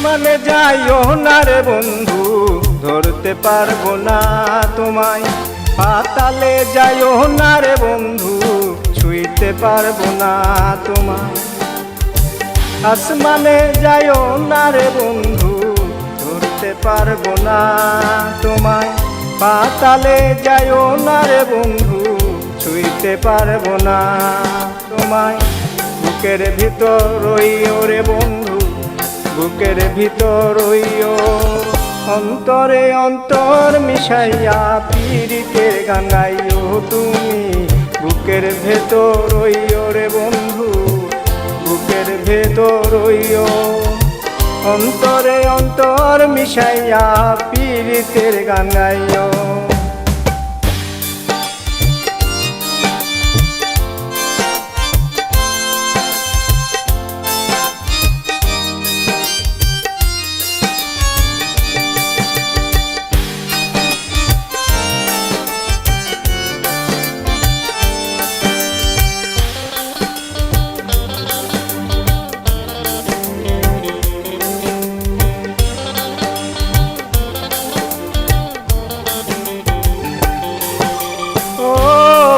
আসমানে যাইও না রে বন্ধু, ধরতে পারবো না তোমায়। পাতালে যাইও না রে বন্ধু, ছুঁইতে পারবো না তোমায়। আসমানে যাইও না রে বন্ধু, ধরতে পারবো না তোমায়। পাতালে যাইও না রে বন্ধু, ছুঁইতে পারবো না তোমায়। বুকের ভিতর রইও রে বন্ধু, বুকের ভিতর রইও। অন্তরে অন্তর মিশাইয়া পীড়িতের গান গাইও তুমি। বুকের ভেতর রইও রে বন্ধু, বুকের ভেতর রইও। অন্তরে অন্তর মিশাইয়া পীড়িতের গান গাইও।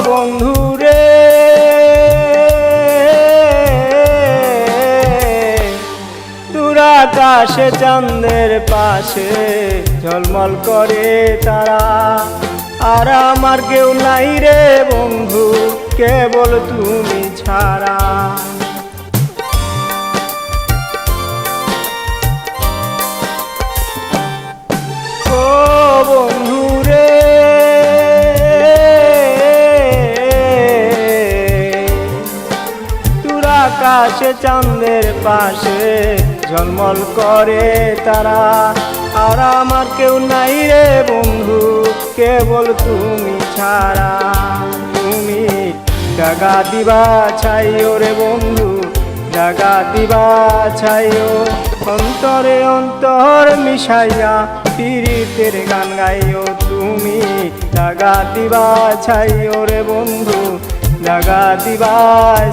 বন্ধুরে দূর আকাশে চাঁদের পাশে ঝলমল করে তারা। আর আমার কেউ নাই রে বন্ধু, কেবল তুমি ছাড়া। ও বন্ধুরে আকাশে চাঁদের পাশে ঝলমল করে তারা। আর আমার কেউ নাই রে বন্ধু, কেবল তুমি ছাড়া। তুমি দাগা দিবা ছাইও রে বন্ধু, দাগা দিবা ছাইও। অন্তরে অন্তর মিশাইয়া পীড়িতের গান গাইও তুমি। দাগা দিবা ছাইও রে বন্ধু, দাগা দিবা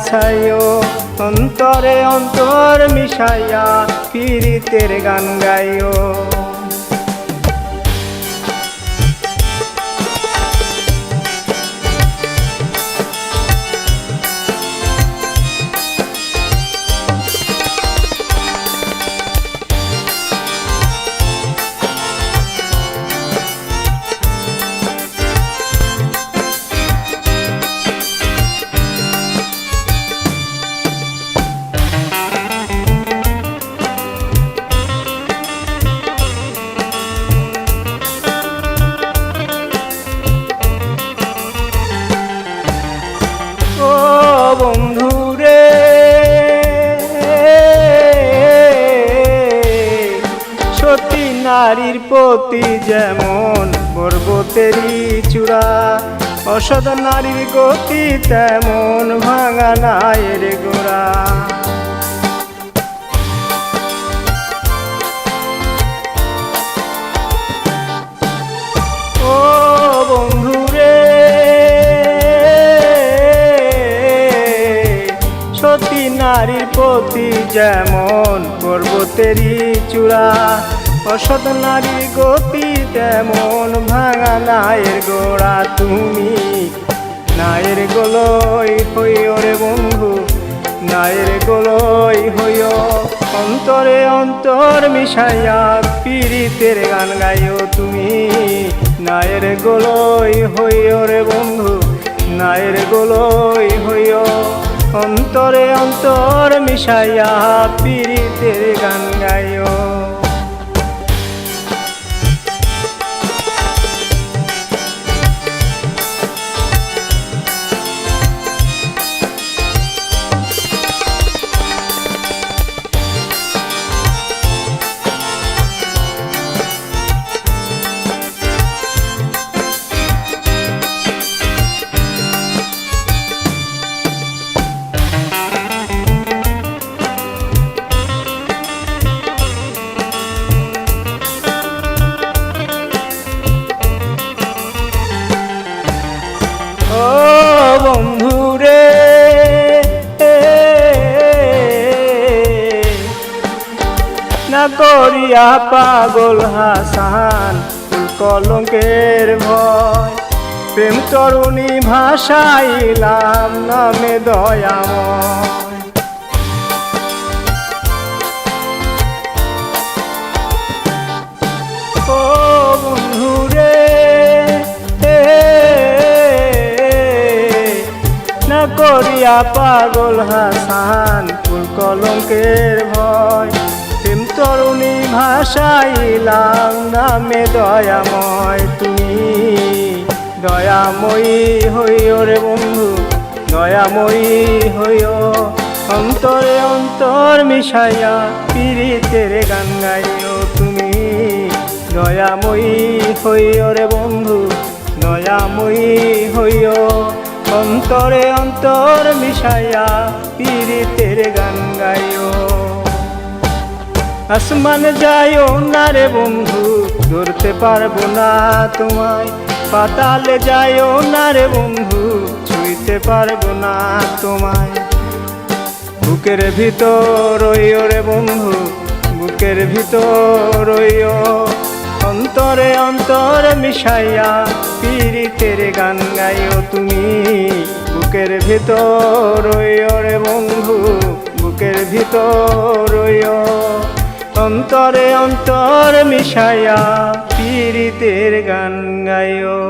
ছাইও। অন্তরে অন্তর মিশাইয়া পীড়িতের গান গাইও। বন্ধুরে সতী নারীর প্রতি যেমন পর্বতেরই চূড়া, অসৎ নারীর গতি তেমন ভাঙা নায়ের গোড়া। ও বন্ধুরে সতী নারীর প্রতি যেমন পর্বতেরই চূড়া, অসৎ নারীর গতি তেমন ভাঙা নায়ের গোড়া। তুমি নায়ের গোলই হইও রে বন্ধু, নায়ের গোলই হইও। অন্তরে অন্তর মিশাইয়া পীড়িতের গান গাইও তুমি। নায়ের গোলই হইও রে বন্ধু, নায়ের গোলই হইও। অন্তরে অন্তর মিশাইয়া পীড়িতের গান গাইও। করিয়া পাগল হাসান ফুল কলঙ্কের ভয় প্রেম তরুণী ভাসাইলাম নামে দয়াময় ও বন্ধু রে না করিয়া পাগল হাসান ফুল কলঙ্কের ভয় প্রেম তরুণী ভাসাইলাম নামে দয়াময় তুমি দয়াময়ী হইও রে বন্ধু দয়াময়ী হইও অন্তরে অন্তর মিশাইয়া পীড়িতের গান গাইও তুমি দয়াময়ী হইও রে বন্ধু দয়াময়ী হইও অন্তরে অন্তর মিশাইয়া পীড়িতের গান গাইও আসমান যাইও না রে বন্ধু ধরতে পারবো না তোমায় পাতালে যাইও না রে বন্ধু ছুঁইতে পারবো না তোমায় বুকের ভিতর রইও রে বন্ধু বুকের ভিতর রইও অন্তরে অন্তর মিশাইয়া পীড়িতের গান গাইও তুমি বুকের ভিতর রইও রে বন্ধু বুকের ভিতর রইও অন্তরে অন্তর মিশাইয়া পীড়িতের গান গাইও।